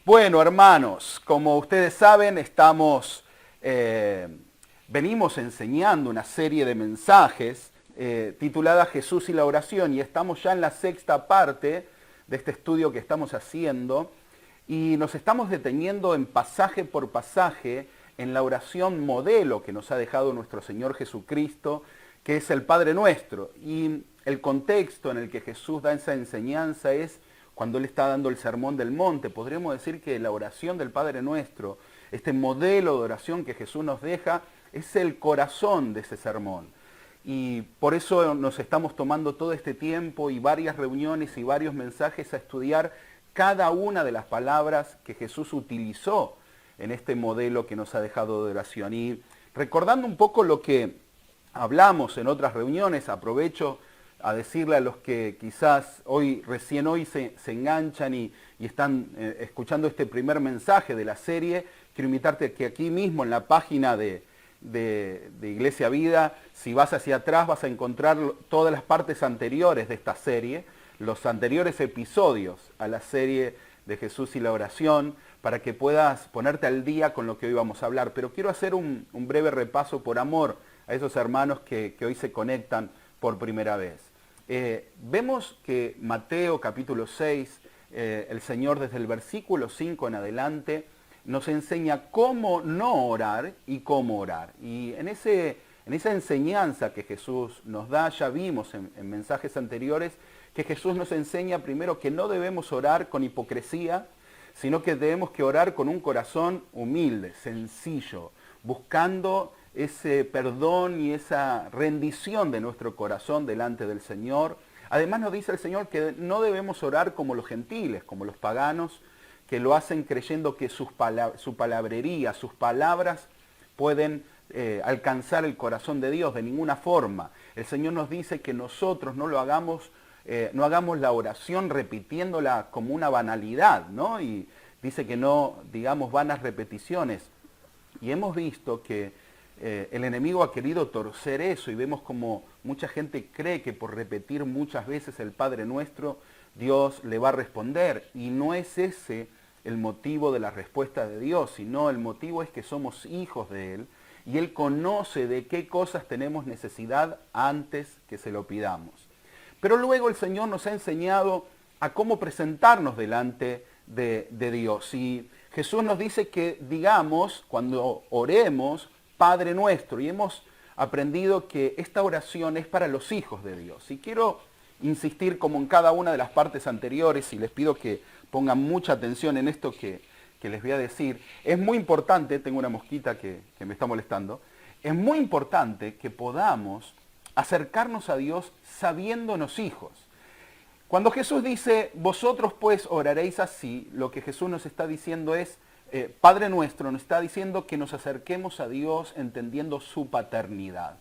Bueno, hermanos, como ustedes saben, venimos enseñando una serie de mensajes titulada Jesús y la oración, y estamos ya en la sexta parte de este estudio que estamos haciendo, y nos estamos deteniendo en pasaje por pasaje en la oración modelo que nos ha dejado nuestro Señor Jesucristo, que es el Padre Nuestro. Y el contexto en el que Jesús da esa enseñanza es cuando Él está dando el sermón del monte. Podríamos decir que la oración del Padre Nuestro, este modelo de oración que Jesús nos deja, es el corazón de ese sermón. Y por eso nos estamos tomando todo este tiempo y varias reuniones y varios mensajes a estudiar cada una de las palabras que Jesús utilizó en este modelo que nos ha dejado de oración. Y recordando un poco lo que hablamos en otras reuniones, aprovecho a decirle a los que quizás recién hoy se enganchan y están escuchando este primer mensaje de la serie, quiero invitarte a que aquí mismo en la página de Iglesia Vida, si vas hacia atrás vas a encontrar todas las partes anteriores de esta serie, los anteriores episodios a la serie de Jesús y la oración, para que puedas ponerte al día con lo que hoy vamos a hablar. Pero quiero hacer un breve repaso por amor a esos hermanos que hoy se conectan por primera vez. Vemos que Mateo capítulo 6, el Señor desde el versículo 5 en adelante nos enseña cómo no orar y cómo orar. Y en esa enseñanza que Jesús nos da, ya vimos en mensajes anteriores, que Jesús nos enseña primero que no debemos orar con hipocresía, sino que debemos que orar con un corazón humilde, sencillo, buscando ese perdón y esa rendición de nuestro corazón delante del Señor. Además nos dice el Señor que no debemos orar como los gentiles, como los paganos, que lo hacen creyendo que su palabrería, sus palabras pueden alcanzar el corazón de Dios de ninguna forma. El Señor nos dice que nosotros no hagamos la oración repitiéndola como una banalidad, ¿no? Y dice que no digamos vanas repeticiones. Y hemos visto que el enemigo ha querido torcer eso y vemos como mucha gente cree que por repetir muchas veces el Padre Nuestro, Dios le va a responder. Y no es ese el motivo de la respuesta de Dios, sino el motivo es que somos hijos de Él y Él conoce de qué cosas tenemos necesidad antes que se lo pidamos. Pero luego el Señor nos ha enseñado a cómo presentarnos delante de Dios. Y Jesús nos dice que digamos, cuando oremos, Padre Nuestro, y hemos aprendido que esta oración es para los hijos de Dios. Y quiero insistir como en cada una de las partes anteriores, y les pido que pongan mucha atención en esto que les voy a decir. Es muy importante, tengo una mosquita que me está molestando, es muy importante que podamos acercarnos a Dios sabiéndonos hijos. Cuando Jesús dice, vosotros pues oraréis así, lo que Jesús nos está diciendo es, Padre Nuestro nos está diciendo que nos acerquemos a Dios entendiendo su paternidad.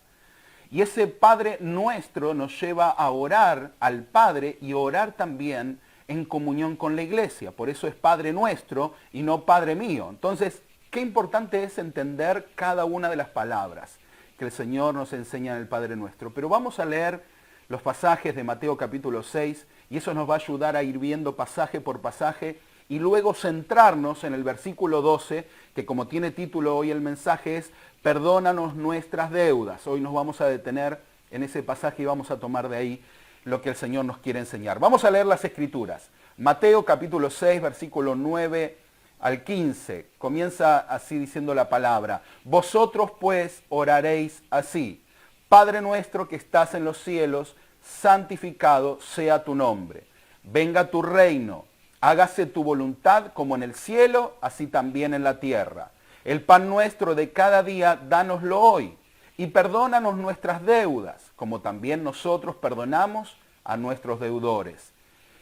Y ese Padre Nuestro nos lleva a orar al Padre y orar también en comunión con la iglesia. Por eso es Padre Nuestro y no Padre mío. Entonces, qué importante es entender cada una de las palabras que el Señor nos enseña en el Padre Nuestro. Pero vamos a leer los pasajes de Mateo capítulo 6 y eso nos va a ayudar a ir viendo pasaje por pasaje y luego centrarnos en el versículo 12, que como tiene título hoy el mensaje es Perdónanos nuestras deudas. Hoy nos vamos a detener en ese pasaje y vamos a tomar de ahí lo que el Señor nos quiere enseñar. Vamos a leer las Escrituras. Mateo capítulo 6, versículo 9 al 15. Comienza así diciendo la palabra. Vosotros pues oraréis así. Padre nuestro que estás en los cielos, santificado sea tu nombre. Venga tu reino. Hágase tu voluntad como en el cielo, así también en la tierra. El pan nuestro de cada día, dánoslo hoy. Y perdónanos nuestras deudas, como también nosotros perdonamos a nuestros deudores.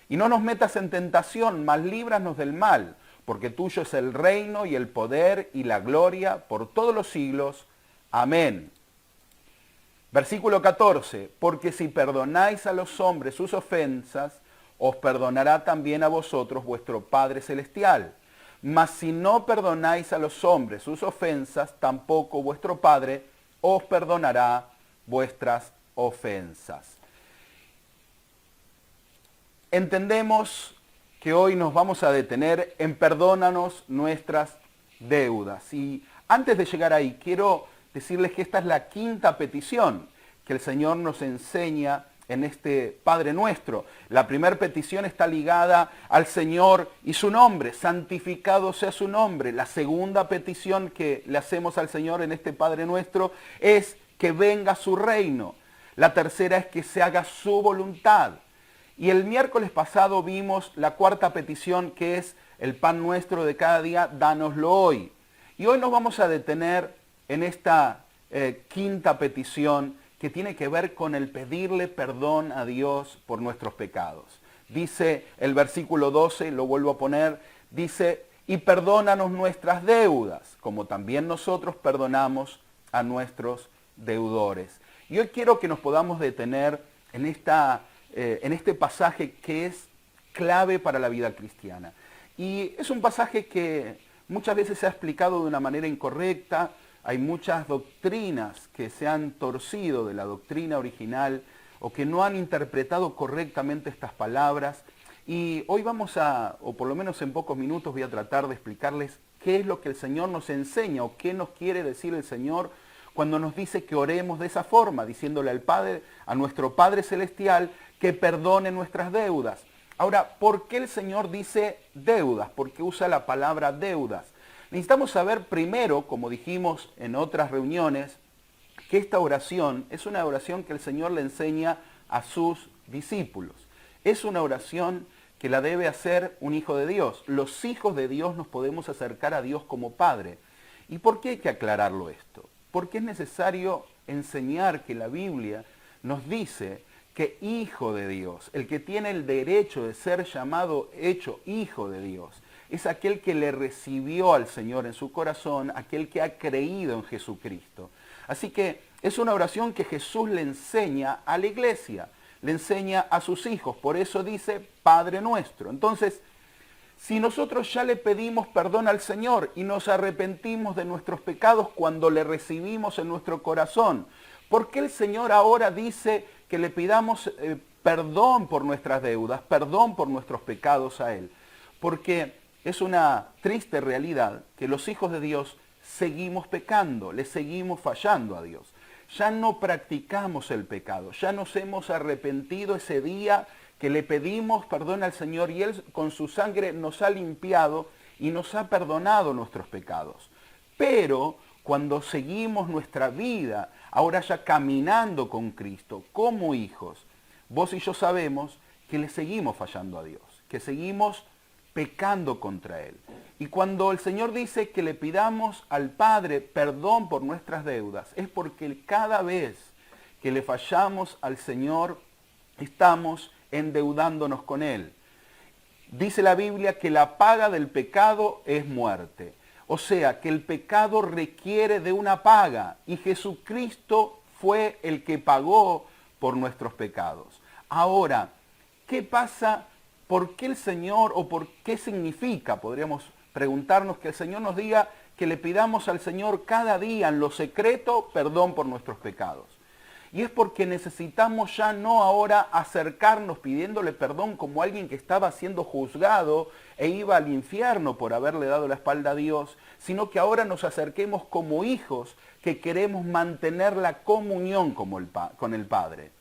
Y no nos metas en tentación, mas líbranos del mal, porque tuyo es el reino y el poder y la gloria por todos los siglos. Amén. Versículo 14. Porque si perdonáis a los hombres sus ofensas, os perdonará también a vosotros vuestro Padre Celestial. Mas si no perdonáis a los hombres sus ofensas, tampoco vuestro Padre os perdonará vuestras ofensas. Entendemos que hoy nos vamos a detener en perdónanos nuestras deudas. Y antes de llegar ahí, quiero decirles que esta es la quinta petición que el Señor nos enseña en este Padre Nuestro. La primera petición está ligada al Señor y su nombre, santificado sea su nombre. La segunda petición que le hacemos al Señor en este Padre Nuestro es que venga su reino. La tercera es que se haga su voluntad. Y el miércoles pasado vimos la cuarta petición, que es el pan nuestro de cada día, dánoslo hoy. Y hoy nos vamos a detener en esta quinta petición, que tiene que ver con el pedirle perdón a Dios por nuestros pecados. Dice el versículo 12, lo vuelvo a poner, dice, y perdónanos nuestras deudas, como también nosotros perdonamos a nuestros deudores. Y hoy quiero que nos podamos detener en este pasaje que es clave para la vida cristiana. Y es un pasaje que muchas veces se ha explicado de una manera incorrecta. Hay muchas doctrinas que se han torcido de la doctrina original o que no han interpretado correctamente estas palabras. Y hoy o por lo menos en pocos minutos, voy a tratar de explicarles qué es lo que el Señor nos enseña o qué nos quiere decir el Señor cuando nos dice que oremos de esa forma, diciéndole al Padre, a nuestro Padre Celestial, que perdone nuestras deudas. Ahora, ¿por qué el Señor dice deudas? ¿Por qué usa la palabra deudas? Necesitamos saber primero, como dijimos en otras reuniones, que esta oración es una oración que el Señor le enseña a sus discípulos. Es una oración que la debe hacer un hijo de Dios. Los hijos de Dios nos podemos acercar a Dios como Padre. ¿Y por qué hay que aclararlo esto? Porque es necesario enseñar que la Biblia nos dice que hijo de Dios, el que tiene el derecho de ser llamado, hecho hijo de Dios, es aquel que le recibió al Señor en su corazón, aquel que ha creído en Jesucristo. Así que es una oración que Jesús le enseña a la iglesia, le enseña a sus hijos. Por eso dice Padre Nuestro. Entonces, si nosotros ya le pedimos perdón al Señor y nos arrepentimos de nuestros pecados cuando le recibimos en nuestro corazón, ¿por qué el Señor ahora dice que le pidamos perdón por nuestras deudas, perdón por nuestros pecados a Él? Porque es una triste realidad que los hijos de Dios seguimos pecando, le seguimos fallando a Dios. Ya no practicamos el pecado, ya nos hemos arrepentido ese día que le pedimos perdón al Señor y Él con su sangre nos ha limpiado y nos ha perdonado nuestros pecados. Pero cuando seguimos nuestra vida, ahora ya caminando con Cristo, como hijos, vos y yo sabemos que le seguimos fallando a Dios, que seguimos pecando contra Él. Y cuando el Señor dice que le pidamos al Padre perdón por nuestras deudas, es porque cada vez que le fallamos al Señor, estamos endeudándonos con Él. Dice la Biblia que la paga del pecado es muerte. O sea, que el pecado requiere de una paga y Jesucristo fue el que pagó por nuestros pecados. Ahora, ¿qué pasa? ¿Por qué el Señor o por qué significa, podríamos preguntarnos, que el Señor nos diga que le pidamos al Señor cada día en lo secreto perdón por nuestros pecados? Y es porque necesitamos ya no ahora acercarnos pidiéndole perdón como alguien que estaba siendo juzgado e iba al infierno por haberle dado la espalda a Dios, sino que ahora nos acerquemos como hijos que queremos mantener la comunión con el Padre.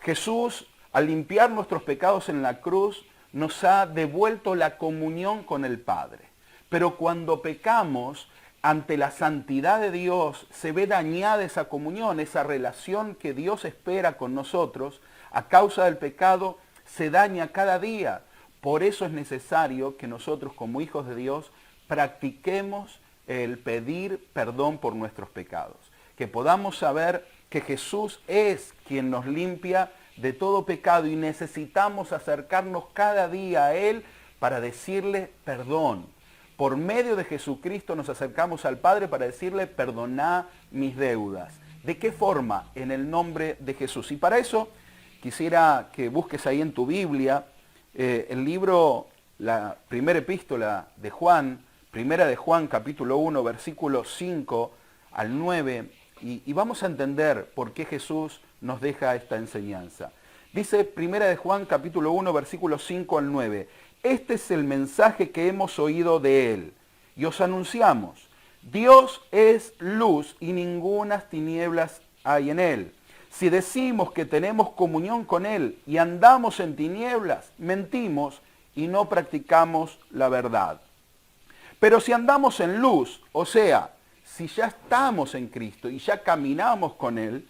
Jesús, al limpiar nuestros pecados en la cruz, nos ha devuelto la comunión con el Padre. Pero cuando pecamos, ante la santidad de Dios, se ve dañada esa comunión, esa relación que Dios espera con nosotros, a causa del pecado, se daña cada día. Por eso es necesario que nosotros, como hijos de Dios, practiquemos el pedir perdón por nuestros pecados. Que podamos saber que Jesús es quien nos limpia de todo pecado y necesitamos acercarnos cada día a Él para decirle perdón. Por medio de Jesucristo nos acercamos al Padre para decirle, perdoná mis deudas. ¿De qué forma? En el nombre de Jesús. Y para eso quisiera que busques ahí en tu Biblia el libro, la primera epístola de Juan, primera de Juan, capítulo 1, versículos 5 al 9, y vamos a entender por qué Jesús nos deja esta enseñanza. Dice primera de Juan, capítulo 1, versículos 5 al 9, este es el mensaje que hemos oído de él y os anunciamos. Dios es luz y ningunas tinieblas hay en él. Si decimos que tenemos comunión con él y andamos en tinieblas, mentimos y no practicamos la verdad. Pero si andamos en luz, o sea, si ya estamos en Cristo y ya caminamos con él,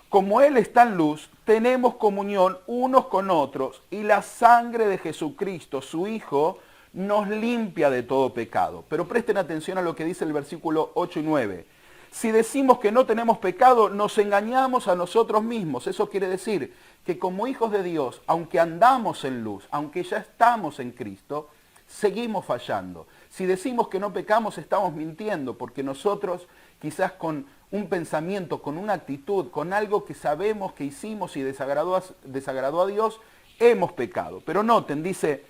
como él está en luz, tenemos comunión unos con otros y la sangre de Jesucristo, su Hijo, nos limpia de todo pecado. Pero presten atención a lo que dice el versículo 8 y 9. Si decimos que no tenemos pecado, nos engañamos a nosotros mismos. Eso quiere decir que como hijos de Dios, aunque andamos en luz, aunque ya estamos en Cristo, seguimos fallando. Si decimos que no pecamos, estamos mintiendo, porque nosotros quizás con un pensamiento, con una actitud, con algo que sabemos que hicimos y desagradó a Dios, hemos pecado. Pero noten, dice,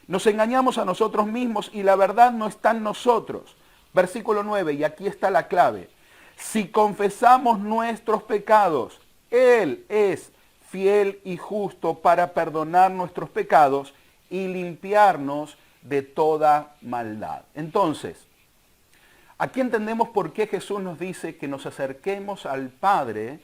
nos engañamos a nosotros mismos y la verdad no está en nosotros. Versículo 9, y aquí está la clave. Si confesamos nuestros pecados, Él es fiel y justo para perdonar nuestros pecados y limpiarnos de toda maldad. Entonces, aquí entendemos por qué Jesús nos dice que nos acerquemos al Padre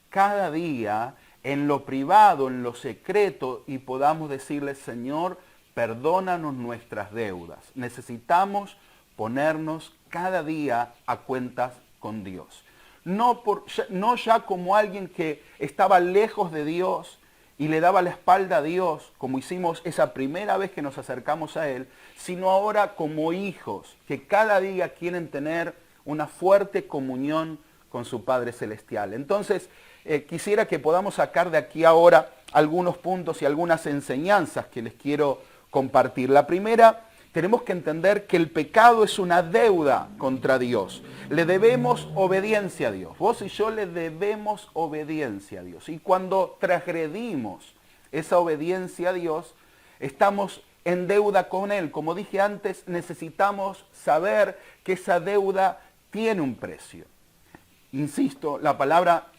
cada día en lo privado, en lo secreto, y podamos decirle, Señor, perdónanos nuestras deudas. Necesitamos ponernos cada día a cuentas con Dios. No ya como alguien que estaba lejos de Dios y le daba la espalda a Dios, como hicimos esa primera vez que nos acercamos a Él, sino ahora como hijos que cada día quieren tener una fuerte comunión con su Padre Celestial. Entonces, quisiera que podamos sacar de aquí ahora algunos puntos y algunas enseñanzas que les quiero compartir. La primera, tenemos que entender que el pecado es una deuda contra Dios. Le debemos obediencia a Dios. Vos y yo le debemos obediencia a Dios. Y cuando transgredimos esa obediencia a Dios, estamos en deuda con Él. Como dije antes, necesitamos saber que esa deuda tiene un precio. Insisto, la palabra,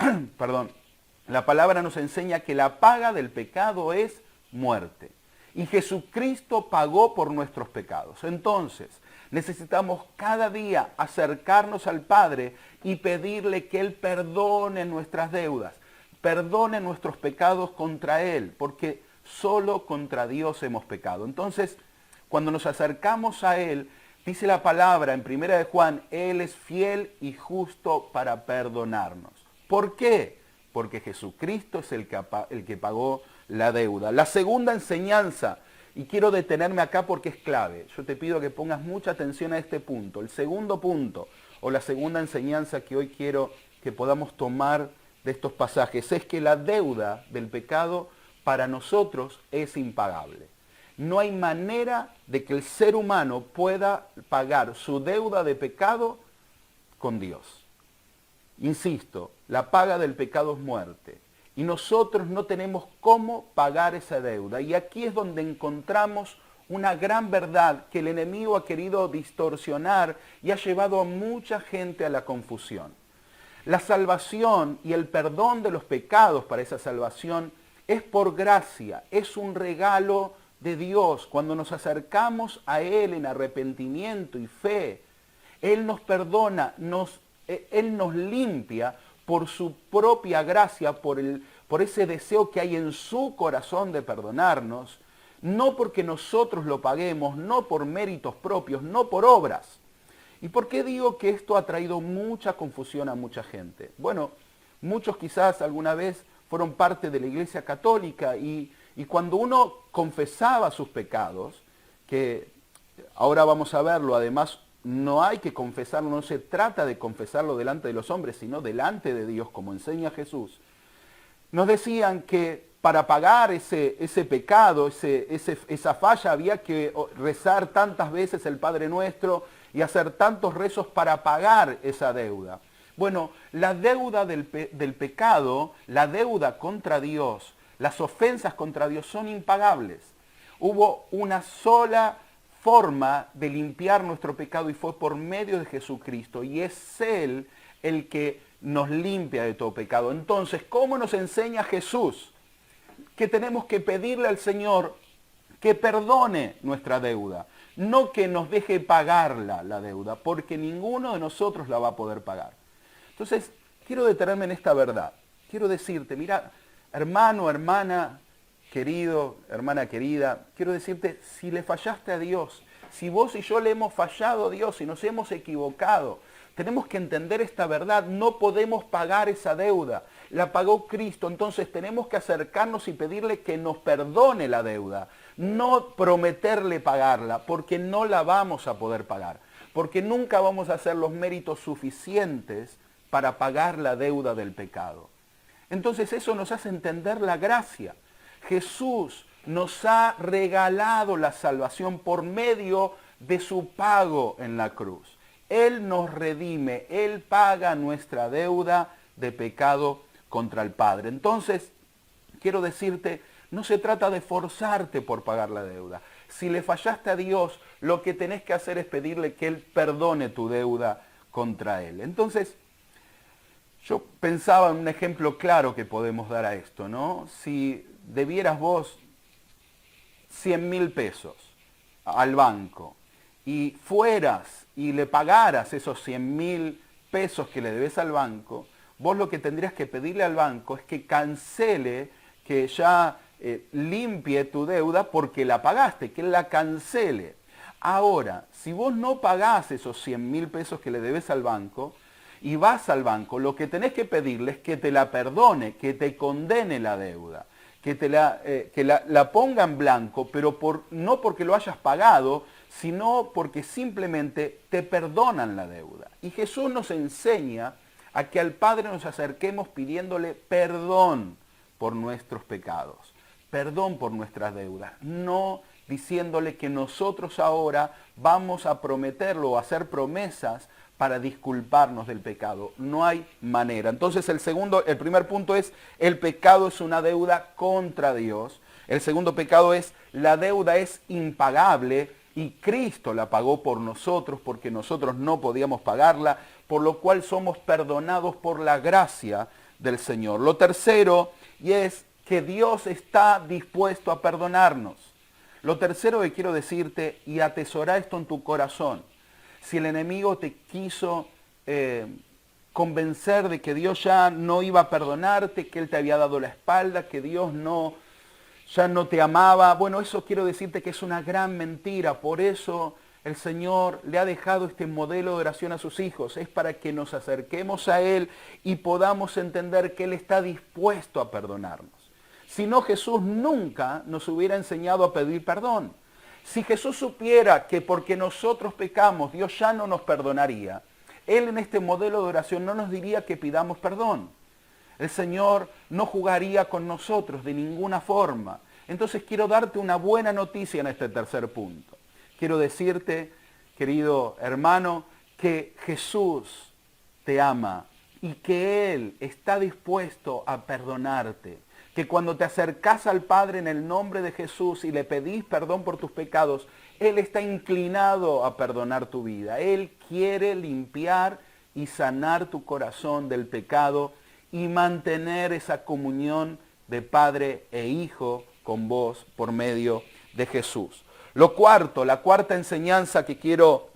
la palabra nos enseña que la paga del pecado es muerte. Y Jesucristo pagó por nuestros pecados. Entonces, necesitamos cada día acercarnos al Padre y pedirle que Él perdone nuestras deudas, perdone nuestros pecados contra Él, porque solo contra Dios hemos pecado. Entonces, cuando nos acercamos a Él, dice la palabra en 1 de Juan, Él es fiel y justo para perdonarnos. ¿Por qué? Porque Jesucristo es el que pagó la deuda. La segunda enseñanza, y quiero detenerme acá porque es clave, yo te pido que pongas mucha atención a este punto. El segundo punto, o la segunda enseñanza que hoy quiero que podamos tomar de estos pasajes, es que la deuda del pecado para nosotros es impagable. No hay manera de que el ser humano pueda pagar su deuda de pecado con Dios. Insisto, la paga del pecado es muerte. Y nosotros no tenemos cómo pagar esa deuda. Y aquí es donde encontramos una gran verdad que el enemigo ha querido distorsionar y ha llevado a mucha gente a la confusión. La salvación y el perdón de los pecados para esa salvación es por gracia, es un regalo de Dios. Cuando nos acercamos a Él en arrepentimiento y fe, Él nos perdona, Él nos limpia por su propia gracia, por ese deseo que hay en su corazón de perdonarnos, no porque nosotros lo paguemos, no por méritos propios, no por obras. ¿Y por qué digo que esto ha traído mucha confusión a mucha gente? Bueno, muchos quizás alguna vez fueron parte de la Iglesia Católica y cuando uno confesaba sus pecados, que ahora vamos a verlo, además no hay que confesarlo, no se trata de confesarlo delante de los hombres, sino delante de Dios, como enseña Jesús. Nos decían que para pagar ese pecado, esa falla, había que rezar tantas veces el Padre Nuestro y hacer tantos rezos para pagar esa deuda. Bueno, la deuda del pecado, la deuda contra Dios, las ofensas contra Dios son impagables. Hubo una sola forma de limpiar nuestro pecado y fue por medio de Jesucristo. Y es Él el que nos limpia de todo pecado. Entonces, ¿cómo nos enseña Jesús? Que tenemos que pedirle al Señor que perdone nuestra deuda, no que nos deje pagarla la deuda, porque ninguno de nosotros la va a poder pagar. Entonces, quiero detenerme en esta verdad. Quiero decirte, mira, hermano, hermana, querido, hermana querida, quiero decirte, si le fallaste a Dios, si vos y yo le hemos fallado a Dios, si nos hemos equivocado, tenemos que entender esta verdad, no podemos pagar esa deuda, la pagó Cristo, entonces tenemos que acercarnos y pedirle que nos perdone la deuda, no prometerle pagarla, porque no la vamos a poder pagar, porque nunca vamos a hacer los méritos suficientes para pagar la deuda del pecado. Entonces eso nos hace entender la gracia. Jesús nos ha regalado la salvación por medio de su pago en la cruz. Él nos redime, Él paga nuestra deuda de pecado contra el Padre. Entonces, quiero decirte, no se trata de forzarte por pagar la deuda. Si le fallaste a Dios, lo que tenés que hacer es pedirle que Él perdone tu deuda contra Él. Entonces, yo pensaba en un ejemplo claro que podemos dar a esto, ¿no? Si debieras vos 100.000 pesos al banco y fueras y le pagaras esos 100.000 pesos que le debes al banco, vos lo que tendrías que pedirle al banco es que cancele, que ya limpie tu deuda porque la pagaste, que la cancele. Ahora, si vos no pagás esos 100.000 pesos que le debes al banco y vas al banco, lo que tenés que pedirle es que te la perdone, que te condene la deuda, que la ponga en blanco, pero no porque lo hayas pagado, sino porque simplemente te perdonan la deuda. Y Jesús nos enseña a que al Padre nos acerquemos pidiéndole perdón por nuestros pecados, perdón por nuestras deudas, no diciéndole que nosotros ahora vamos a prometerlo o hacer promesas para disculparnos del pecado. No hay manera. Entonces el primer punto es, el pecado es una deuda contra Dios. El segundo pecado es, la deuda es impagable y Cristo la pagó por nosotros porque nosotros no podíamos pagarla, por lo cual somos perdonados por la gracia del Señor. Lo tercero, y es que Dios está dispuesto a perdonarnos. Lo tercero que quiero decirte, y atesora esto en tu corazón, si el enemigo te quiso convencer de que Dios ya no iba a perdonarte, que Él te había dado la espalda, que Dios ya no te amaba, bueno, eso quiero decirte que es una gran mentira. Por eso el Señor le ha dejado este modelo de oración a sus hijos. Es para que nos acerquemos a Él y podamos entender que Él está dispuesto a perdonarnos. Si no, Jesús nunca nos hubiera enseñado a pedir perdón. Si Jesús supiera que porque nosotros pecamos, Dios ya no nos perdonaría, Él en este modelo de oración no nos diría que pidamos perdón. El Señor no jugaría con nosotros de ninguna forma. Entonces quiero darte una buena noticia en este tercer punto. Quiero decirte, querido hermano, que Jesús te ama y que Él está dispuesto a perdonarte. Que cuando te acercás al Padre en el nombre de Jesús y le pedís perdón por tus pecados, Él está inclinado a perdonar tu vida. Él quiere limpiar y sanar tu corazón del pecado y mantener esa comunión de Padre e Hijo con vos por medio de Jesús. Lo cuarto, la cuarta enseñanza que quiero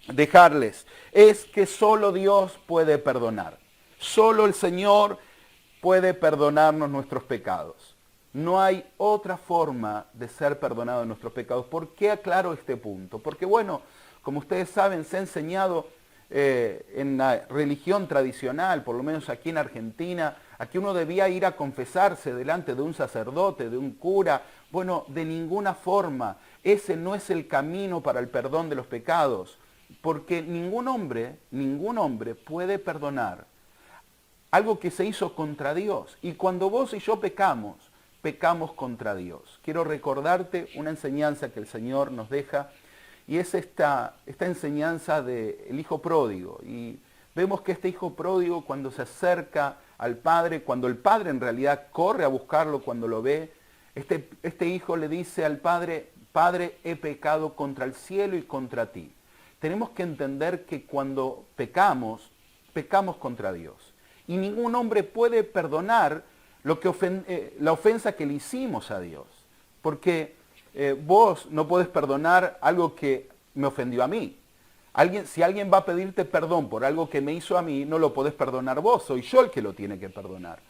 dejarles es que solo Dios puede perdonar. Solo el Señor puede perdonarnos nuestros pecados. No hay otra forma de ser perdonado de nuestros pecados. ¿Por qué aclaro este punto? Porque bueno, como ustedes saben, se ha enseñado en la religión tradicional, por lo menos aquí en Argentina, a que uno debía ir a confesarse delante de un sacerdote, de un cura. Bueno, de ninguna forma. Ese no es el camino para el perdón de los pecados, porque ningún hombre puede perdonar algo que se hizo contra Dios. Y cuando vos y yo pecamos contra Dios. Quiero recordarte una enseñanza que el Señor nos deja, y es esta enseñanza del hijo pródigo. Y vemos que este hijo pródigo, cuando se acerca al Padre, cuando el Padre en realidad corre a buscarlo cuando lo ve, este hijo le dice al Padre: Padre, he pecado contra el cielo y contra ti. Tenemos que entender que cuando pecamos contra Dios. Y ningún hombre puede perdonar la ofensa que le hicimos a Dios. Porque vos no podés perdonar algo que me ofendió a mí. Si alguien va a pedirte perdón por algo que me hizo a mí, no lo podés perdonar vos, soy yo el que lo tiene que perdonar.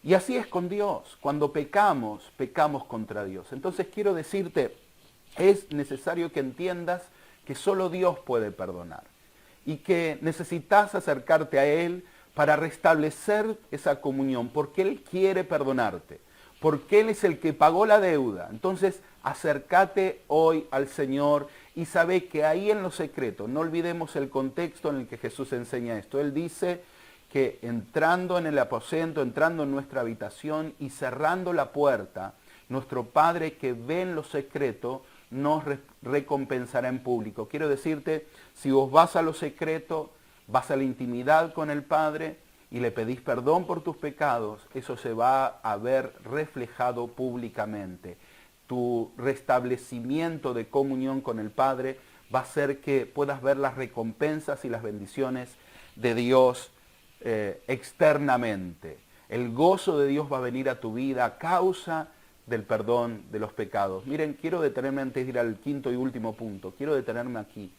Y así es con Dios. Cuando pecamos, pecamos contra Dios. Entonces quiero decirte, es necesario que entiendas que solo Dios puede perdonar y que necesitas acercarte a Él para restablecer esa comunión, porque Él quiere perdonarte, porque Él es el que pagó la deuda. Entonces, acércate hoy al Señor y sabe que ahí en lo secreto, no olvidemos el contexto en el que Jesús enseña esto. Él dice que entrando en el aposento, entrando en nuestra habitación y cerrando la puerta, nuestro Padre que ve en lo secreto nos recompensará en público. Quiero decirte, si vos vas a lo secreto, vas a la intimidad con el Padre y le pedís perdón por tus pecados, eso se va a ver reflejado públicamente. Tu restablecimiento de comunión con el Padre va a hacer que puedas ver las recompensas y las bendiciones de Dios externamente. El gozo de Dios va a venir a tu vida a causa del perdón de los pecados. Miren, quiero detenerme antes de ir al quinto y último punto. Quiero detenerme aquí.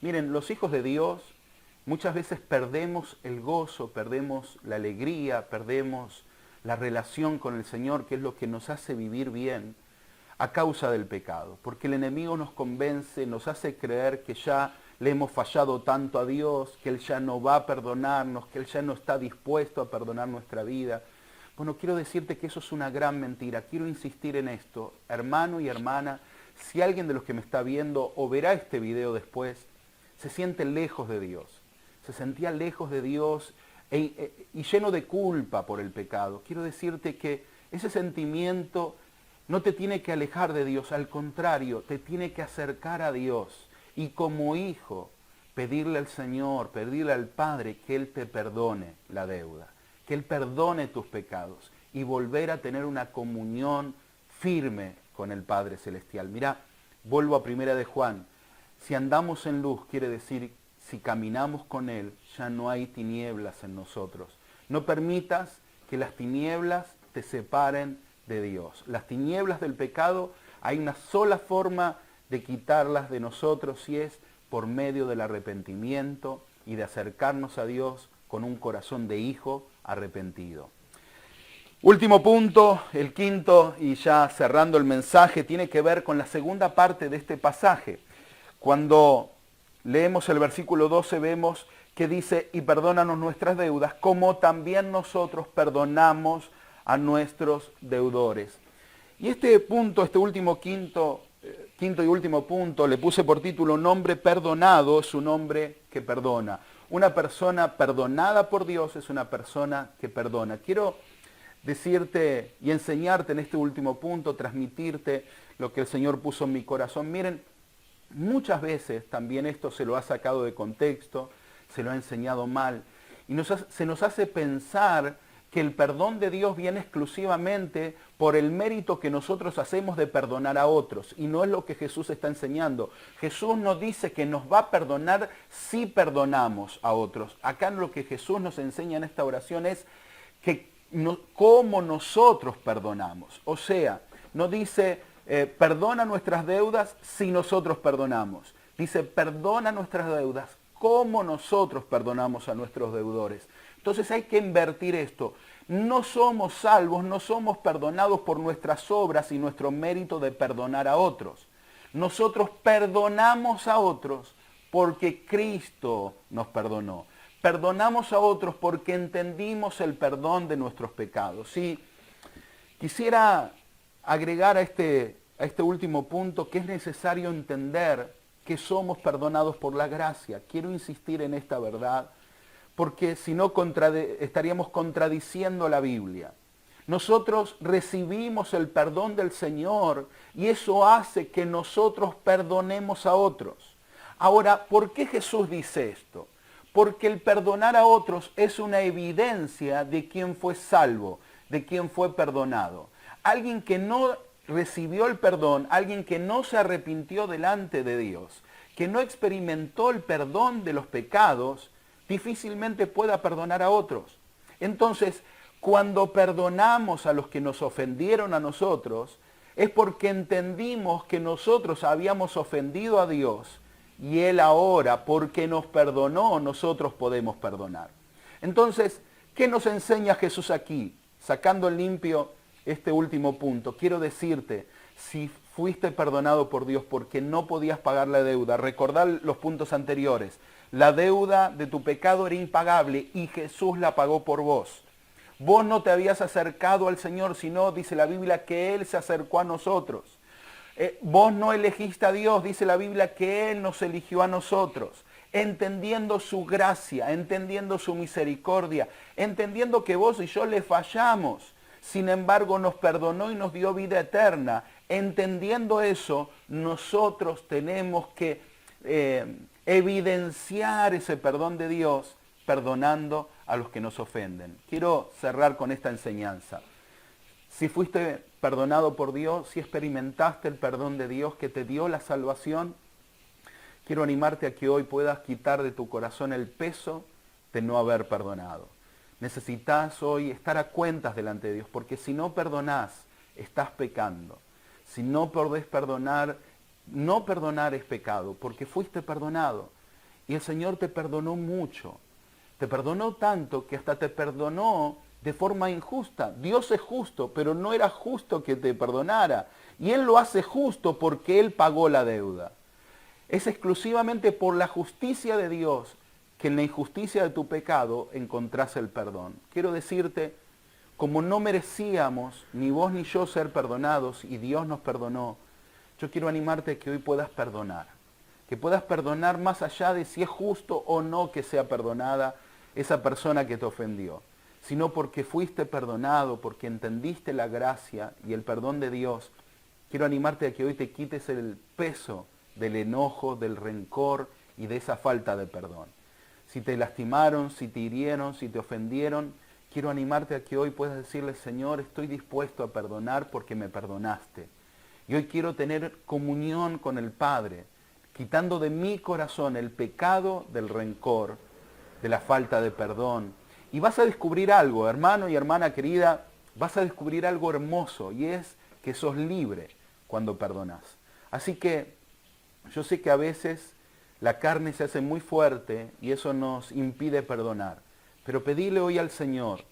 Miren, los hijos de Dios muchas veces perdemos el gozo, perdemos la alegría, perdemos la relación con el Señor, que es lo que nos hace vivir bien, a causa del pecado. Porque el enemigo nos convence, nos hace creer que ya le hemos fallado tanto a Dios, que Él ya no va a perdonarnos, que Él ya no está dispuesto a perdonar nuestra vida. Bueno, quiero decirte que eso es una gran mentira. Quiero insistir en esto, hermano y hermana, si alguien de los que me está viendo o verá este video después, se siente lejos de Dios, se sentía lejos de Dios y lleno de culpa por el pecado. Quiero decirte que ese sentimiento no te tiene que alejar de Dios, al contrario, te tiene que acercar a Dios. Y como hijo, pedirle al Señor, pedirle al Padre que Él te perdone la deuda, que Él perdone tus pecados y volver a tener una comunión firme con el Padre Celestial. Mirá, vuelvo a 1 de Juan. Si andamos en luz, quiere decir, si caminamos con Él, ya no hay tinieblas en nosotros. No permitas que las tinieblas te separen de Dios. Las tinieblas del pecado, hay una sola forma de quitarlas de nosotros y es por medio del arrepentimiento y de acercarnos a Dios con un corazón de hijo arrepentido. Último punto, el quinto, y ya cerrando el mensaje, tiene que ver con la segunda parte de este pasaje. Cuando leemos el versículo 12 vemos que dice, y perdónanos nuestras deudas, como también nosotros perdonamos a nuestros deudores. Y este punto, este último quinto y último punto, le puse por título nombre perdonado, es un hombre que perdona. Una persona perdonada por Dios es una persona que perdona. Quiero decirte y enseñarte en este último punto, transmitirte lo que el Señor puso en mi corazón. Miren, muchas veces también esto se lo ha sacado de contexto, se lo ha enseñado mal, y se nos hace pensar que el perdón de Dios viene exclusivamente por el mérito que nosotros hacemos de perdonar a otros. Y no es lo que Jesús está enseñando. Jesús nos dice que nos va a perdonar si perdonamos a otros. Acá lo que Jesús nos enseña en esta oración es que cómo nosotros perdonamos. O sea, no dice perdona nuestras deudas si nosotros perdonamos. Dice perdona nuestras deudas como nosotros perdonamos a nuestros deudores. Entonces hay que invertir esto. No somos salvos, no somos perdonados por nuestras obras y nuestro mérito de perdonar a otros. Nosotros perdonamos a otros porque Cristo nos perdonó. Perdonamos a otros porque entendimos el perdón de nuestros pecados. Sí, quisiera agregar a este último punto que es necesario entender que somos perdonados por la gracia. Quiero insistir en esta verdad, porque si no estaríamos contradiciendo la Biblia. Nosotros recibimos el perdón del Señor y eso hace que nosotros perdonemos a otros. Ahora, ¿por qué Jesús dice esto? Porque el perdonar a otros es una evidencia de quién fue salvo, de quién fue perdonado. Alguien que no recibió el perdón, alguien que no se arrepintió delante de Dios, que no experimentó el perdón de los pecados, difícilmente pueda perdonar a otros. Entonces, cuando perdonamos a los que nos ofendieron a nosotros, Es porque entendimos que nosotros habíamos ofendido a Dios y Él ahora, porque nos perdonó, nosotros podemos perdonar. Entonces, ¿qué nos enseña Jesús aquí? Sacando en limpio este último punto, quiero decirte, si fuiste perdonado por Dios porque no podías pagar la deuda, recordad los puntos anteriores, la deuda de tu pecado era impagable y Jesús la pagó por vos. Vos no te habías acercado al Señor, sino, dice la Biblia, que Él se acercó a nosotros. Vos no elegiste a Dios, dice la Biblia, que Él nos eligió a nosotros. Entendiendo su gracia, entendiendo su misericordia, entendiendo que vos y yo le fallamos. Sin embargo, nos perdonó y nos dio vida eterna. Entendiendo eso, nosotros tenemos que evidenciar ese perdón de Dios, perdonando a los que nos ofenden. Quiero cerrar con esta enseñanza. Si fuiste perdonado por Dios, si experimentaste el perdón de Dios que te dio la salvación, quiero animarte a que hoy puedas quitar de tu corazón el peso de no haber perdonado. Necesitas hoy estar a cuentas delante de Dios, porque si no perdonás, estás pecando. Si no podés perdonar, no perdonar es pecado, porque fuiste perdonado. Y el Señor te perdonó mucho. Te perdonó tanto que hasta te perdonó de forma injusta. Dios es justo, pero no era justo que te perdonara. Y Él lo hace justo porque Él pagó la deuda. Es exclusivamente por la justicia de Dios que en la injusticia de tu pecado encontrás el perdón. Quiero decirte, como no merecíamos ni vos ni yo ser perdonados y Dios nos perdonó, yo quiero animarte a que hoy puedas perdonar. Que puedas perdonar más allá de si es justo o no que sea perdonada esa persona que te ofendió, sino porque fuiste perdonado, porque entendiste la gracia y el perdón de Dios. Quiero animarte a que hoy te quites el peso del enojo, del rencor y de esa falta de perdón. Si te lastimaron, si te hirieron, si te ofendieron, quiero animarte a que hoy puedas decirle, Señor, estoy dispuesto a perdonar porque me perdonaste. Y hoy quiero tener comunión con el Padre, quitando de mi corazón el pecado del rencor, de la falta de perdón. Y vas a descubrir algo, hermano y hermana querida, vas a descubrir algo hermoso, y es que sos libre cuando perdonás. Así que yo sé que a veces la carne se hace muy fuerte y eso nos impide perdonar. Pero pedile hoy al Señor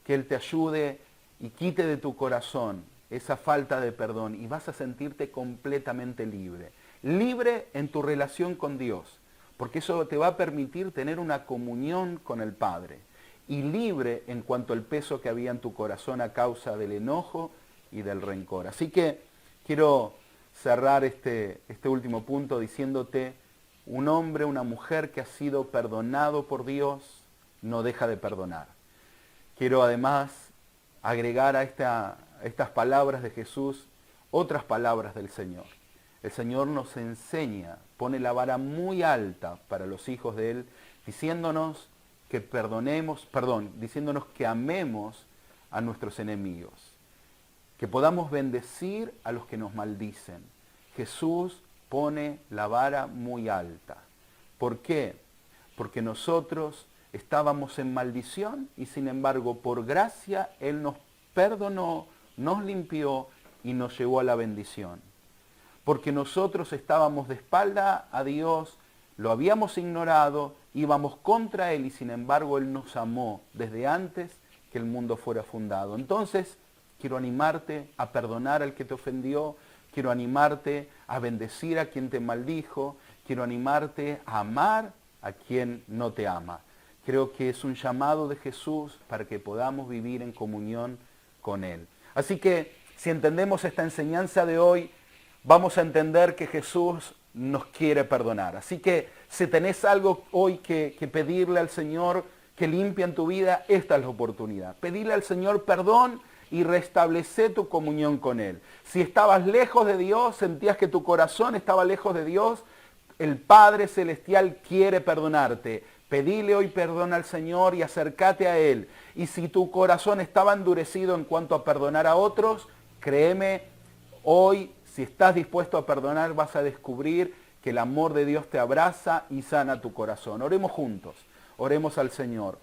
que Él te ayude y quite de tu corazón esa falta de perdón y vas a sentirte completamente libre. Libre en tu relación con Dios, porque eso te va a permitir tener una comunión con el Padre. Y libre en cuanto al peso que había en tu corazón a causa del enojo y del rencor. Así que quiero cerrar este último punto diciéndote, un hombre, una mujer que ha sido perdonado por Dios, no deja de perdonar. Quiero además agregar a estas palabras de Jesús otras palabras del Señor. El Señor nos enseña, pone la vara muy alta para los hijos de Él, diciéndonos que diciéndonos que amemos a nuestros enemigos, que podamos bendecir a los que nos maldicen. Jesús pone la vara muy alta. ¿Por qué? Porque nosotros estábamos en maldición y sin embargo por gracia Él nos perdonó, nos limpió y nos llevó a la bendición. Porque nosotros estábamos de espalda a Dios, lo habíamos ignorado, íbamos contra Él y sin embargo Él nos amó desde antes que el mundo fuera fundado. Entonces, quiero animarte a perdonar al que te ofendió, quiero animarte a bendecir a quien te maldijo, quiero animarte a amar a quien no te ama. Creo que es un llamado de Jesús para que podamos vivir en comunión con Él. Así que, si entendemos esta enseñanza de hoy, vamos a entender que Jesús nos quiere perdonar. Así que si tenés algo hoy que pedirle al Señor que limpie en tu vida, esta es la oportunidad. Pedirle al Señor perdón y restablecer tu comunión con Él. Si estabas lejos de Dios, sentías que tu corazón estaba lejos de Dios, el Padre Celestial quiere perdonarte. Pedile hoy perdón al Señor y acércate a Él. Y si tu corazón estaba endurecido en cuanto a perdonar a otros, créeme, hoy, si estás dispuesto a perdonar, vas a descubrir que el amor de Dios te abraza y sana tu corazón. Oremos juntos, oremos al Señor.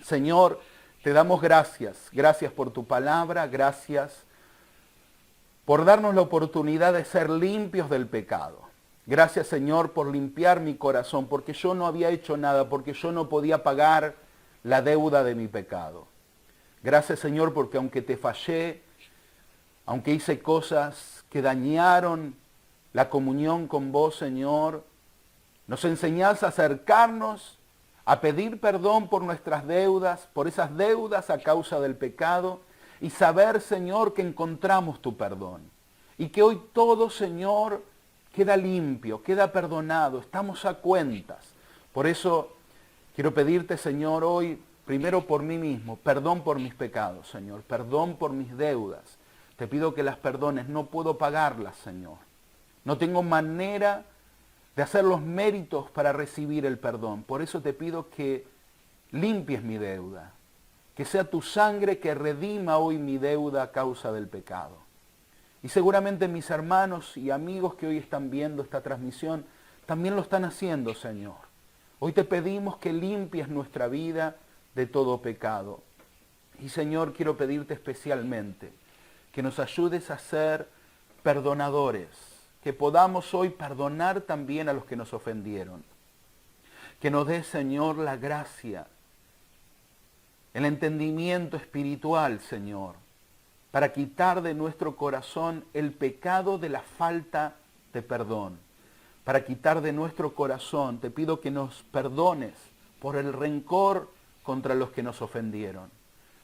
Señor, te damos gracias. Gracias por tu palabra, gracias por darnos la oportunidad de ser limpios del pecado. Gracias, Señor, por limpiar mi corazón, porque yo no había hecho nada, porque yo no podía pagar la deuda de mi pecado. Gracias, Señor, porque aunque te fallé, aunque hice cosas que dañaron la comunión con vos, Señor, nos enseñás a acercarnos, a pedir perdón por nuestras deudas, por esas deudas a causa del pecado, y saber, Señor, que encontramos tu perdón. Y que hoy todo, Señor, queda limpio, queda perdonado, estamos a cuentas. Por eso quiero pedirte, Señor, hoy, primero por mí mismo, perdón por mis pecados, Señor, perdón por mis deudas. Te pido que las perdones, no puedo pagarlas, Señor. No tengo manera de hacer los méritos para recibir el perdón. Por eso te pido que limpies mi deuda, que sea tu sangre que redima hoy mi deuda a causa del pecado. Y seguramente mis hermanos y amigos que hoy están viendo esta transmisión también lo están haciendo, Señor. Hoy te pedimos que limpies nuestra vida de todo pecado. Y Señor, quiero pedirte especialmente que nos ayudes a ser perdonadores, que podamos hoy perdonar también a los que nos ofendieron. Que nos dé, Señor, la gracia, el entendimiento espiritual, Señor, para quitar de nuestro corazón el pecado de la falta de perdón. Para quitar de nuestro corazón, te pido que nos perdones por el rencor contra los que nos ofendieron.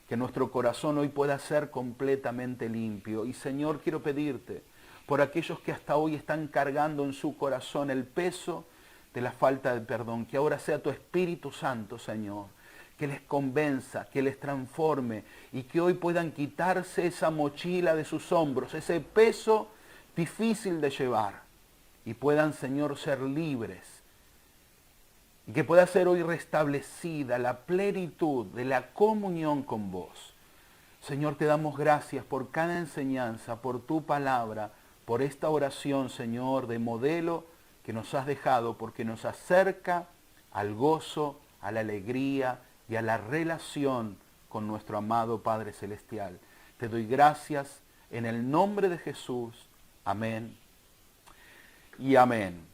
Que nuestro corazón hoy pueda ser completamente limpio. Y Señor, quiero pedirte por aquellos que hasta hoy están cargando en su corazón el peso de la falta de perdón, que ahora sea tu Espíritu Santo, Señor, que les convenza, que les transforme y que hoy puedan quitarse esa mochila de sus hombros, ese peso difícil de llevar y puedan, Señor, ser libres y que pueda ser hoy restablecida la plenitud de la comunión con vos. Señor, te damos gracias por cada enseñanza, por tu palabra, por esta oración, Señor, de modelo que nos has dejado, porque nos acerca al gozo, a la alegría y a la relación con nuestro amado Padre Celestial. Te doy gracias en el nombre de Jesús. Amén y amén.